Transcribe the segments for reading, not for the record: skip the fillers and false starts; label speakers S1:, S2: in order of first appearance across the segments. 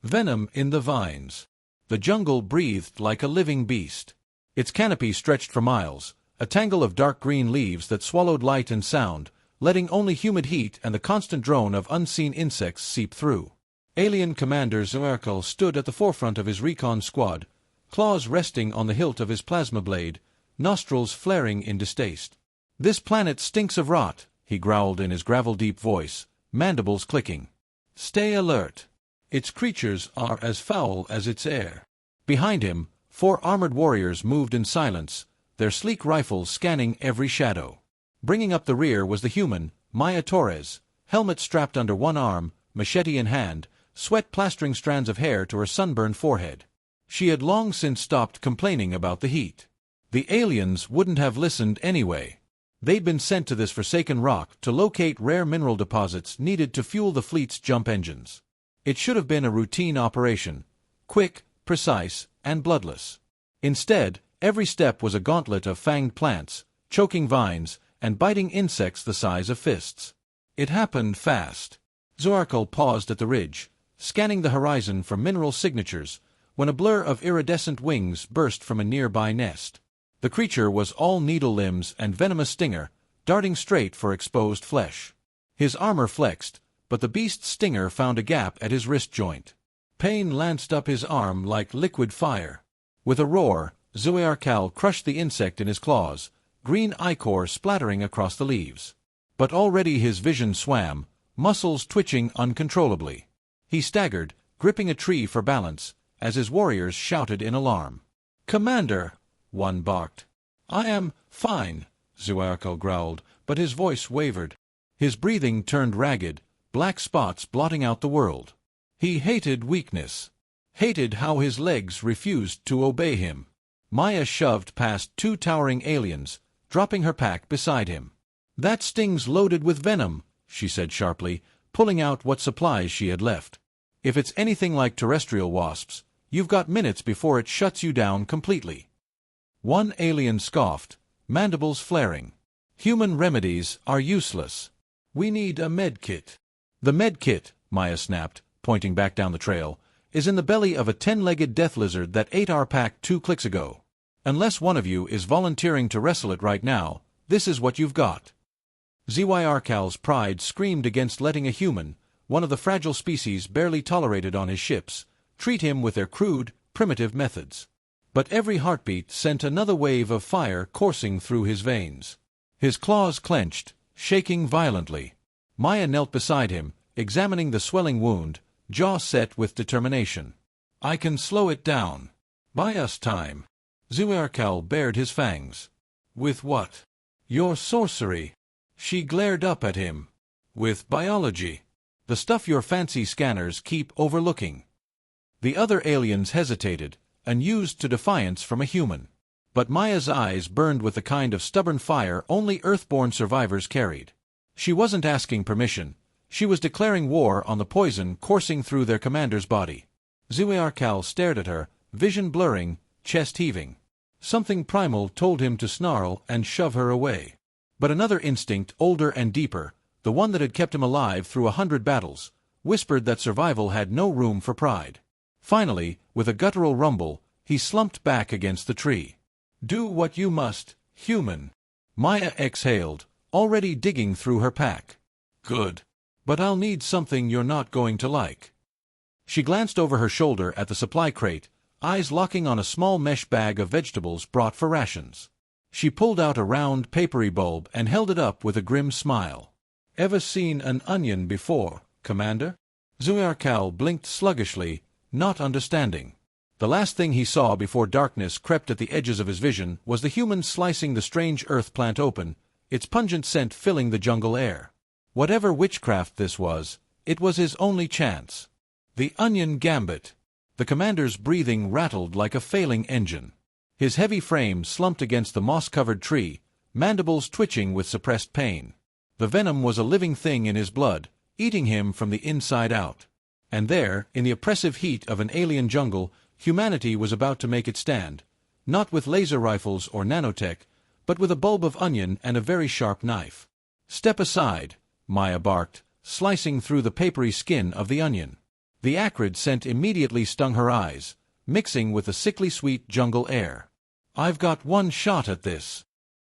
S1: Venom in the vines. The jungle breathed like a living beast. Its canopy stretched for miles, a tangle of dark green leaves that swallowed light and sound, letting only humid heat and the constant drone of unseen insects seep through. Alien Commander Zoerkel stood at the forefront of his recon squad, claws resting on the hilt of his plasma blade, nostrils flaring in distaste. "This planet stinks of rot," he growled in his gravel-deep voice, mandibles clicking. "Stay alert. Its creatures are as foul as its air." Behind him, 4 armored warriors moved in silence, their sleek rifles scanning every shadow. Bringing up the rear was the human, Maya Torres, helmet strapped under one arm, machete in hand, sweat plastering strands of hair to her sunburned forehead. She had long since stopped complaining about the heat. The aliens wouldn't have listened anyway. They'd been sent to this forsaken rock to locate rare mineral deposits needed to fuel the fleet's jump engines. It should have been a routine operation, quick, precise, and bloodless. Instead, every step was a gauntlet of fanged plants, choking vines, and biting insects the size of fists. It happened fast. Zoerkel paused at the ridge, scanning the horizon for mineral signatures, when a blur of iridescent wings burst from a nearby nest. The creature was all needle limbs and venomous stinger, darting straight for exposed flesh. His armor flexed, but the beast's stinger found a gap at his wrist joint. Pain lanced up his arm like liquid fire. With a roar, Zoerkel crushed the insect in his claws, green ichor splattering across the leaves. But already his vision swam, muscles twitching uncontrollably. He staggered, gripping a tree for balance, as his warriors shouted in alarm. "Commander!" one barked. "I am fine," Zoerkel growled, but his voice wavered. His breathing turned ragged, black spots blotting out the world. He hated weakness. Hated how his legs refused to obey him. Maya shoved past 2 towering aliens, dropping her pack beside him. "That sting's loaded with venom," she said sharply, pulling out what supplies she had left. "If it's anything like terrestrial wasps, you've got minutes before it shuts you down completely." One alien scoffed, mandibles flaring. "Human remedies are useless. We need a medkit." "The medkit," Maya snapped, pointing back down the trail, "is in the belly of a 10-legged death lizard that ate our pack 2 clicks ago. Unless one of you is volunteering to wrestle it right now, this is what you've got." Zoerkel's pride screamed against letting a human, one of the fragile species barely tolerated on his ships, treat him with their crude, primitive methods. But every heartbeat sent another wave of fire coursing through his veins. His claws clenched, shaking violently. Maya knelt beside him, examining the swelling wound, jaw set with determination. "I can slow it down. Buy us time." Zoerkel bared his fangs. "With what?" "Your sorcery." She glared up at him. "With biology. The stuff your fancy scanners keep overlooking." The other aliens hesitated, unused to defiance from a human. But Maya's eyes burned with the kind of stubborn fire only Earthborn survivors carried. She wasn't asking permission. She was declaring war on the poison coursing through their commander's body. Zoerkel stared at her, vision blurring, chest heaving. Something primal told him to snarl and shove her away. But another instinct, older and deeper, the one that had kept him alive through 100 battles, whispered that survival had no room for pride. Finally, with a guttural rumble, he slumped back against the tree. "Do what you must, human." Maya exhaled, already digging through her pack. "Good. But I'll need something you're not going to like." She glanced over her shoulder at the supply crate, eyes locking on a small mesh bag of vegetables brought for rations. She pulled out a round, papery bulb and held it up with a grim smile. "Ever seen an onion before, Commander?" Zoerkel blinked sluggishly, not understanding. The last thing he saw before darkness crept at the edges of his vision was the human slicing the strange earth plant open, its pungent scent filling the jungle air. Whatever witchcraft this was, it was his only chance. The onion gambit. The commander's breathing rattled like a failing engine. His heavy frame slumped against the moss-covered tree, mandibles twitching with suppressed pain. The venom was a living thing in his blood, eating him from the inside out. And there, in the oppressive heat of an alien jungle, humanity was about to make its stand, not with laser rifles or nanotech, but with a bulb of onion and a very sharp knife. "Step aside," Maya barked, slicing through the papery skin of the onion. The acrid scent immediately stung her eyes, mixing with the sickly sweet jungle air. "I've got one shot at this."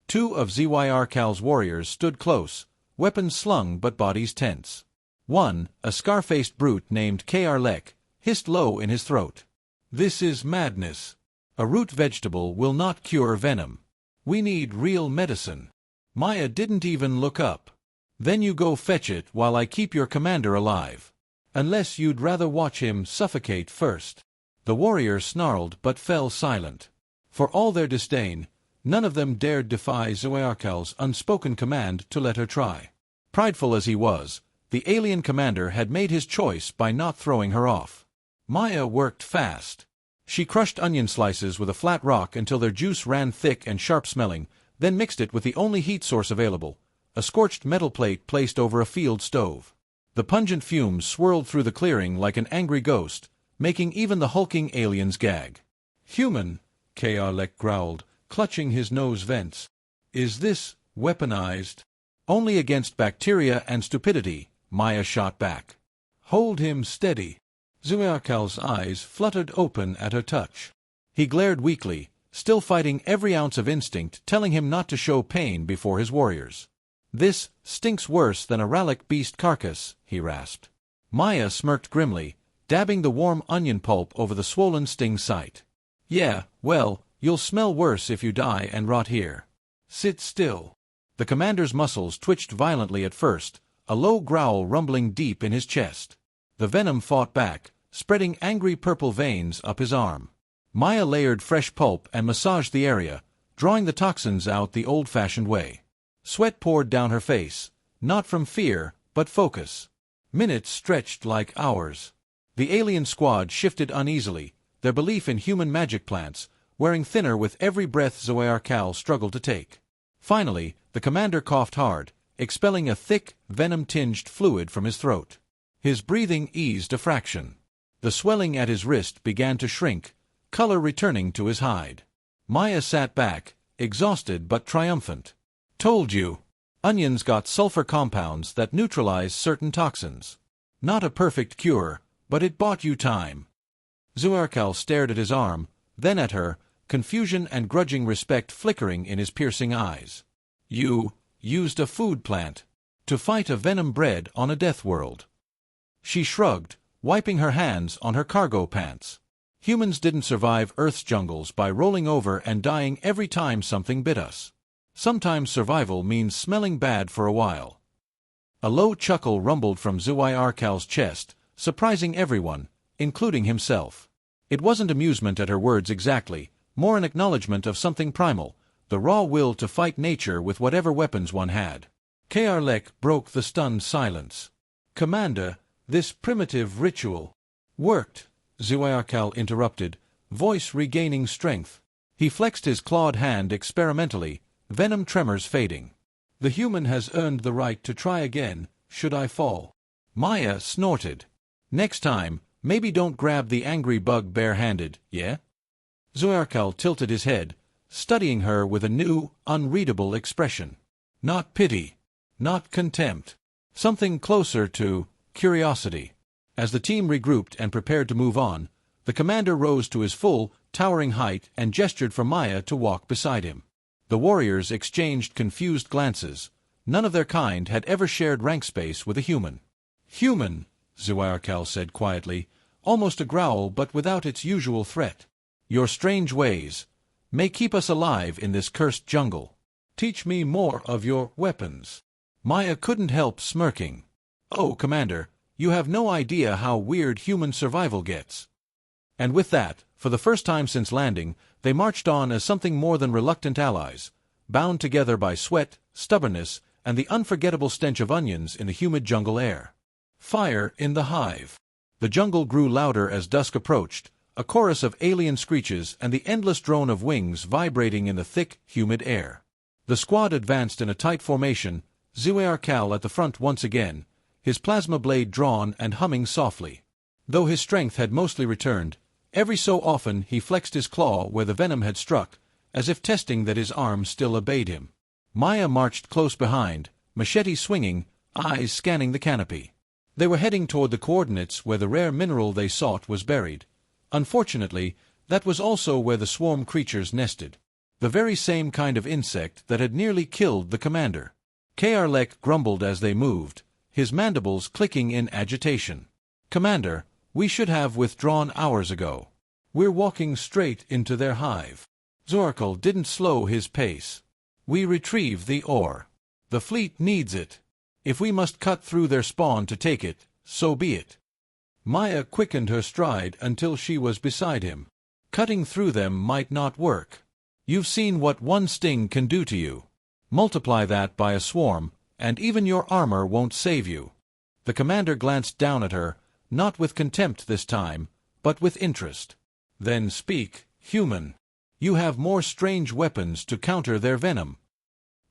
S1: Two of Zyrkal's warriors stood close, weapons slung but bodies tense. One, a scar-faced brute named Krlek, hissed low in his throat. "This is madness. A root vegetable will not cure venom. We need real medicine." Maya didn't even look up. "Then you go fetch it while I keep your commander alive. Unless you'd rather watch him suffocate first." The warrior snarled but fell silent. For all their disdain, none of them dared defy Zyrkal's unspoken command to let her try. Prideful as he was, the alien commander had made his choice by not throwing her off. Maya worked fast. She crushed onion slices with a flat rock until their juice ran thick and sharp-smelling, then mixed it with the only heat source available, a scorched metal plate placed over a field stove. The pungent fumes swirled through the clearing like an angry ghost, making even the hulking aliens gag. "Human," Krlek growled, clutching his nose vents. "Is this weaponized?" "Only against bacteria and stupidity," Maya shot back. "Hold him steady." Zyrkal's eyes fluttered open at her touch. He glared weakly, still fighting every ounce of instinct telling him not to show pain before his warriors. "This stinks worse than a Rallic beast carcass," he rasped. Maya smirked grimly, dabbing the warm onion pulp over the swollen sting site. "Yeah, well, you'll smell worse if you die and rot here. Sit still." The commander's muscles twitched violently at first, a low growl rumbling deep in his chest. The venom fought back, spreading angry purple veins up his arm. Maya layered fresh pulp and massaged the area, drawing the toxins out the old-fashioned way. Sweat poured down her face, not from fear, but focus. Minutes stretched like hours. The alien squad shifted uneasily, their belief in human magic plants, wearing thinner with every breath Zyrkal struggled to take. Finally, the commander coughed hard, expelling a thick, venom-tinged fluid from his throat. His breathing eased a fraction. The swelling at his wrist began to shrink, color returning to his hide. Maya sat back, exhausted but triumphant. "Told you. Onions got sulfur compounds that neutralize certain toxins. Not a perfect cure, but it bought you time." Zyrkal stared at his arm, then at her, confusion and grudging respect flickering in his piercing eyes. "You used a food plant to fight a venom bred on a death world." She shrugged, wiping her hands on her cargo pants. "Humans didn't survive Earth's jungles by rolling over and dying every time something bit us. Sometimes survival means smelling bad for a while." A low chuckle rumbled from Zyrkal's chest, surprising everyone, including himself. It wasn't amusement at her words exactly, more an acknowledgement of something primal, the raw will to fight nature with whatever weapons one had. Krlek broke the stunned silence. "Commander, this primitive ritual..." "Worked," Zyrkal interrupted, voice regaining strength. He flexed his clawed hand experimentally, venom tremors fading. "The human has earned the right to try again, should I fall." Maya snorted. "Next time, maybe don't grab the angry bug bare-handed, yeah?" Zyrkal tilted his head, studying her with a new, unreadable expression. Not pity. Not contempt. Something closer to curiosity. As the team regrouped and prepared to move on, the commander rose to his full, towering height and gestured for Maya to walk beside him. The warriors exchanged confused glances. None of their kind had ever shared rank space with a human. "Human," Zyrkal said quietly, almost a growl but without its usual threat. "Your strange ways may keep us alive in this cursed jungle. Teach me more of your weapons." Maya couldn't help smirking. "Oh, Commander, you have no idea how weird human survival gets." And with that, for the first time since landing, they marched on as something more than reluctant allies, bound together by sweat, stubbornness, and the unforgettable stench of onions in the humid jungle air. Fire in the hive. The jungle grew louder as dusk approached, a chorus of alien screeches and the endless drone of wings vibrating in the thick, humid air. The squad advanced in a tight formation, Zyrkal at the front once again, his plasma blade drawn and humming softly. Though his strength had mostly returned, every so often he flexed his claw where the venom had struck, as if testing that his arm still obeyed him. Maya marched close behind, machete swinging, eyes scanning the canopy. They were heading toward the coordinates where the rare mineral they sought was buried. Unfortunately, that was also where the swarm creatures nested. The very same kind of insect that had nearly killed the commander. Krlek grumbled as they moved, his mandibles clicking in agitation. "Commander, we should have withdrawn hours ago. We're walking straight into their hive." Zorakal didn't slow his pace. "We retrieve the ore. The fleet needs it. If we must cut through their spawn to take it, so be it." Maya quickened her stride until she was beside him. "Cutting through them might not work. You've seen what one sting can do to you. Multiply that by a swarm, and even your armor won't save you." The commander glanced down at her, not with contempt this time, but with interest. "Then speak, human. You have more strange weapons to counter their venom."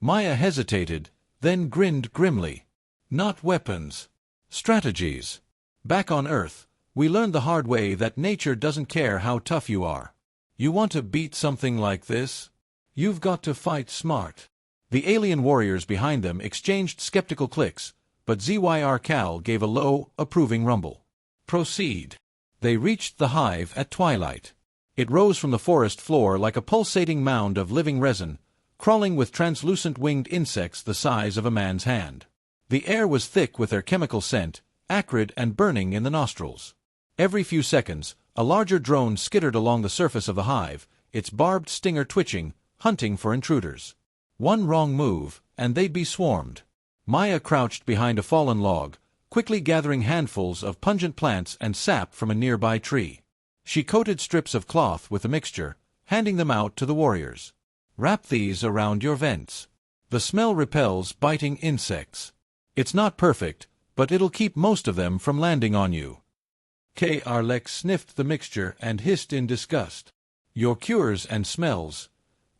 S1: Maya hesitated, then grinned grimly. "Not weapons. Strategies. Back on Earth, we learned the hard way that nature doesn't care how tough you are. You want to beat something like this? You've got to fight smart." The alien warriors behind them exchanged skeptical clicks, but Zyr gave a low, approving rumble. "Proceed." They reached the hive at twilight. It rose from the forest floor like a pulsating mound of living resin, crawling with translucent winged insects the size of a man's hand. The air was thick with their chemical scent, acrid and burning in the nostrils. Every few seconds, a larger drone skittered along the surface of the hive, its barbed stinger twitching, hunting for intruders. One wrong move, and they'd be swarmed. Maya crouched behind a fallen log, quickly gathering handfuls of pungent plants and sap from a nearby tree. She coated strips of cloth with the mixture, handing them out to the warriors. "Wrap these around your vents. The smell repels biting insects. It's not perfect, but it'll keep most of them from landing on you." Krlek sniffed the mixture and hissed in disgust. "Your cures and smells.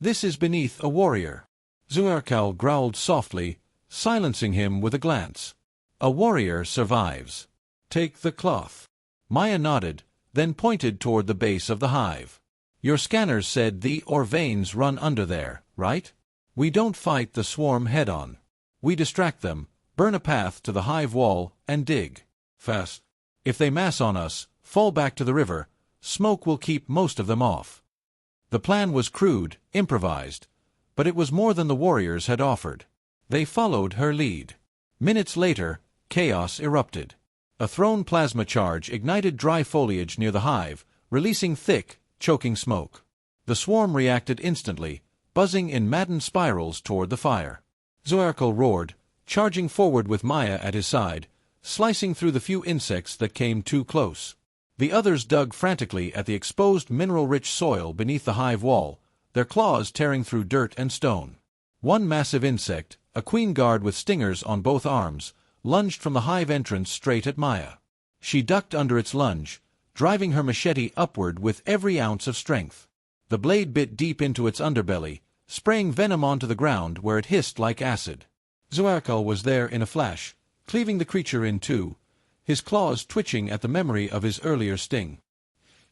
S1: This is beneath a warrior." Zorakal growled softly, silencing him with a glance. "A warrior survives. Take the cloth." Maya nodded, then pointed toward the base of the hive. "Your scanners said the ore veins run under there, right? We don't fight the swarm head-on. We distract them, burn a path to the hive wall, and dig. Fast. If they mass on us, fall back to the river. Smoke will keep most of them off." The plan was crude, improvised, but it was more than the warriors had offered. They followed her lead. Minutes later, chaos erupted. A thrown plasma charge ignited dry foliage near the hive, releasing thick, choking smoke. The swarm reacted instantly, buzzing in maddened spirals toward the fire. Zorakal roared, charging forward with Maya at his side, slicing through the few insects that came too close. The others dug frantically at the exposed mineral-rich soil beneath the hive wall, their claws tearing through dirt and stone. One massive insect, a queen guard with stingers on both arms, lunged from the hive entrance straight at Maya. She ducked under its lunge, driving her machete upward with every ounce of strength. The blade bit deep into its underbelly, spraying venom onto the ground where it hissed like acid. Zorakal was there in a flash, cleaving the creature in two, his claws twitching at the memory of his earlier sting.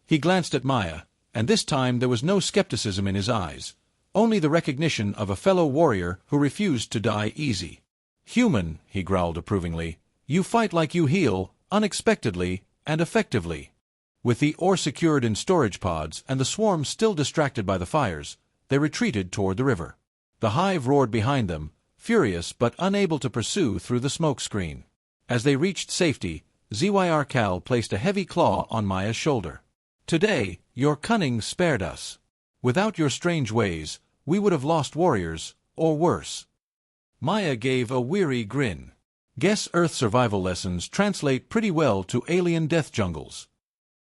S1: He glanced at Maya, and this time there was no skepticism in his eyes, only the recognition of a fellow warrior who refused to die easy. "Human," he growled approvingly, "you fight like you heal, unexpectedly and effectively." With the ore secured in storage pods and the swarm still distracted by the fires, they retreated toward the river. The hive roared behind them, furious but unable to pursue through the smoke screen. As they reached safety, Zyr placed a heavy claw on Maya's shoulder. "Today, your cunning spared us. Without your strange ways, we would have lost warriors, or worse." Maya gave a weary grin. Guess Earth survival lessons translate pretty well to alien death jungles.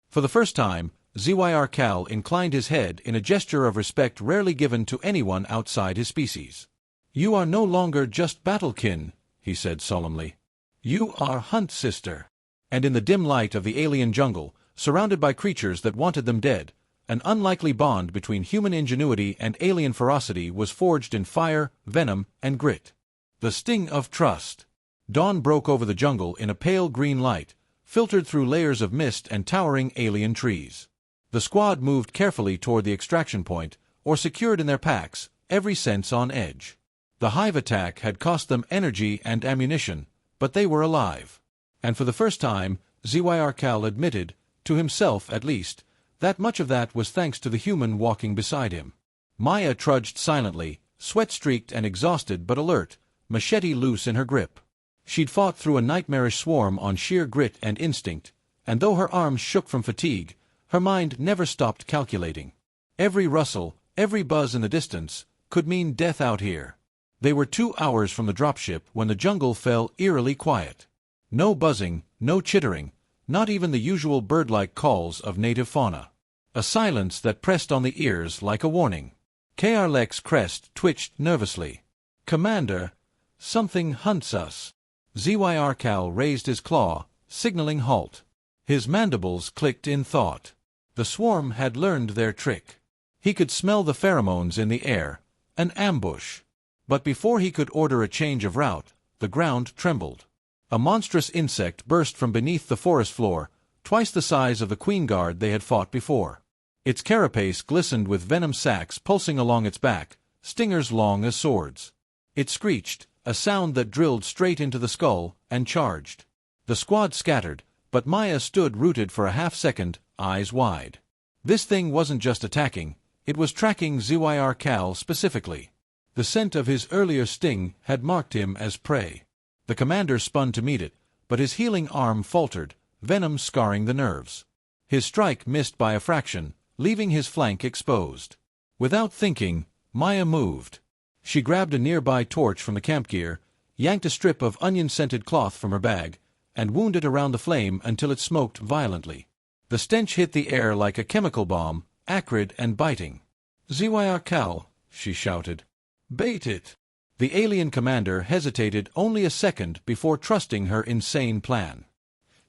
S1: For the first time, Zyr inclined his head in a gesture of respect rarely given to anyone outside his species. "You are no longer just battlekin," he said solemnly. "You are hunt sister." And in the dim light of the alien jungle, surrounded by creatures that wanted them dead, an unlikely bond between human ingenuity and alien ferocity was forged in fire, venom, and grit. The sting of trust. Dawn broke over the jungle in a pale green light, filtered through layers of mist and towering alien trees. The squad moved carefully toward the extraction point, or secured in their packs, every sense on edge. The hive attack had cost them energy and ammunition, but they were alive. And for the first time, Zyarkal admitted, to himself at least, that much of that was thanks to the human walking beside him. Maya trudged silently, sweat-streaked and exhausted but alert, machete loose in her grip. She'd fought through a nightmarish swarm on sheer grit and instinct, and though her arms shook from fatigue, her mind never stopped calculating. Every rustle, every buzz in the distance, could mean death out here. They were 2 hours from the dropship when the jungle fell eerily quiet. No buzzing, no chittering, not even the usual bird-like calls of native fauna. A silence that pressed on the ears like a warning. Krlek's crest twitched nervously. "Commander, something hunts us." Zyarkal raised his claw, signaling halt. His mandibles clicked in thought. The swarm had learned their trick. He could smell the pheromones in the air. An ambush. But before he could order a change of route, the ground trembled. A monstrous insect burst from beneath the forest floor, twice the size of the queen guard they had fought before. Its carapace glistened with venom sacs pulsing along its back, stingers long as swords. It screeched, a sound that drilled straight into the skull, and charged. The squad scattered, but Maya stood rooted for a half-second, eyes wide. This thing wasn't just attacking, it was tracking Zyarkal specifically. The scent of his earlier sting had marked him as prey. The commander spun to meet it, but his healing arm faltered, venom scarring the nerves. His strike missed by a fraction, leaving his flank exposed. Without thinking, Maya moved. She grabbed a nearby torch from the camp gear, yanked a strip of onion-scented cloth from her bag, and wounded around the flame until it smoked violently. The stench hit the air like a chemical bomb, acrid and biting. "Zyarkal," she shouted. "Bait it." The alien commander hesitated only a second before trusting her insane plan.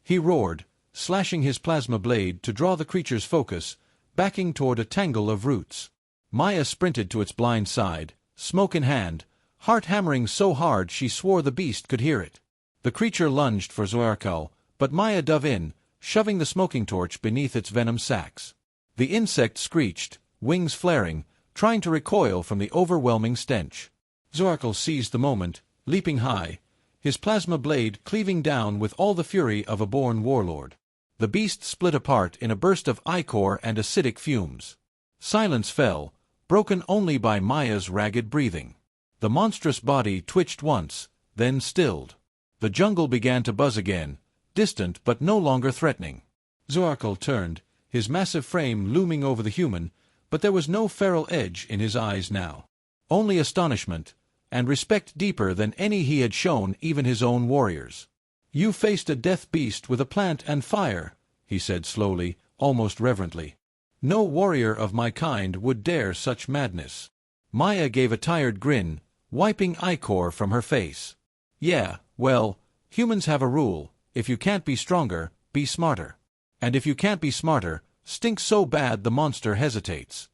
S1: He roared, slashing his plasma blade to draw the creature's focus, backing toward a tangle of roots. Maya sprinted to its blind side, smoke in hand, heart hammering so hard she swore the beast could hear it. The creature lunged for Zyarkal, but Maya dove in, shoving the smoking torch beneath its venom sacs. The insect screeched, wings flaring, trying to recoil from the overwhelming stench. Zyarkal seized the moment, leaping high, his plasma blade cleaving down with all the fury of a born warlord. The beast split apart in a burst of ichor and acidic fumes. Silence fell, broken only by Maya's ragged breathing. The monstrous body twitched once, then stilled. The jungle began to buzz again, distant but no longer threatening. Zyarkal turned, his massive frame looming over the human, but there was no feral edge in his eyes now. Only astonishment, and respect deeper than any he had shown even his own warriors. "You faced a death beast with a plant and fire," he said slowly, almost reverently. "No warrior of my kind would dare such madness." Maya gave a tired grin, wiping ichor from her face. "Yeah, well, humans have a rule, if you can't be stronger, be smarter. And if you can't be smarter, stink so bad the monster hesitates."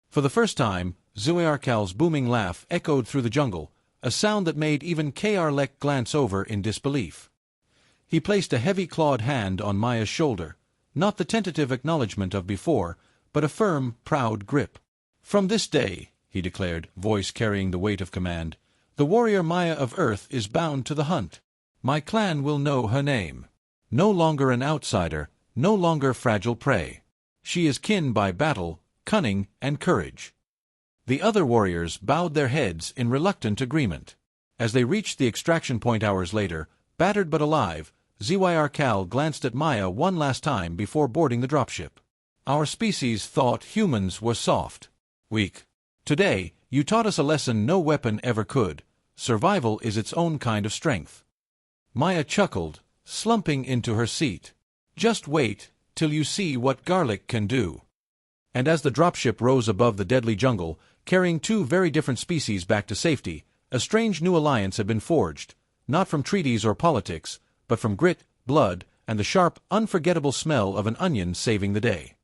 S1: For the first time, Zyarkal's booming laugh echoed through the jungle, a sound that made even Krlek glance over in disbelief. He placed a heavy clawed hand on Maya's shoulder, not the tentative acknowledgment of before, but a firm, proud grip. "From this day," he declared, voice carrying the weight of command, "the warrior Maya of Earth is bound to the hunt. My clan will know her name. No longer an outsider, no longer fragile prey. She is kin by battle, cunning, and courage." The other warriors bowed their heads in reluctant agreement. As they reached the extraction point hours later, battered but alive, Zyarkal glanced at Maya one last time before boarding the dropship. "Our species thought humans were soft. Weak. Today, you taught us a lesson no weapon ever could. Survival is its own kind of strength." Maya chuckled, slumping into her seat. "Just wait till you see what garlic can do." And as the dropship rose above the deadly jungle, carrying 2 very different species back to safety, a strange new alliance had been forged, not from treaties or politics, but from grit, blood, and the sharp, unforgettable smell of an onion saving the day.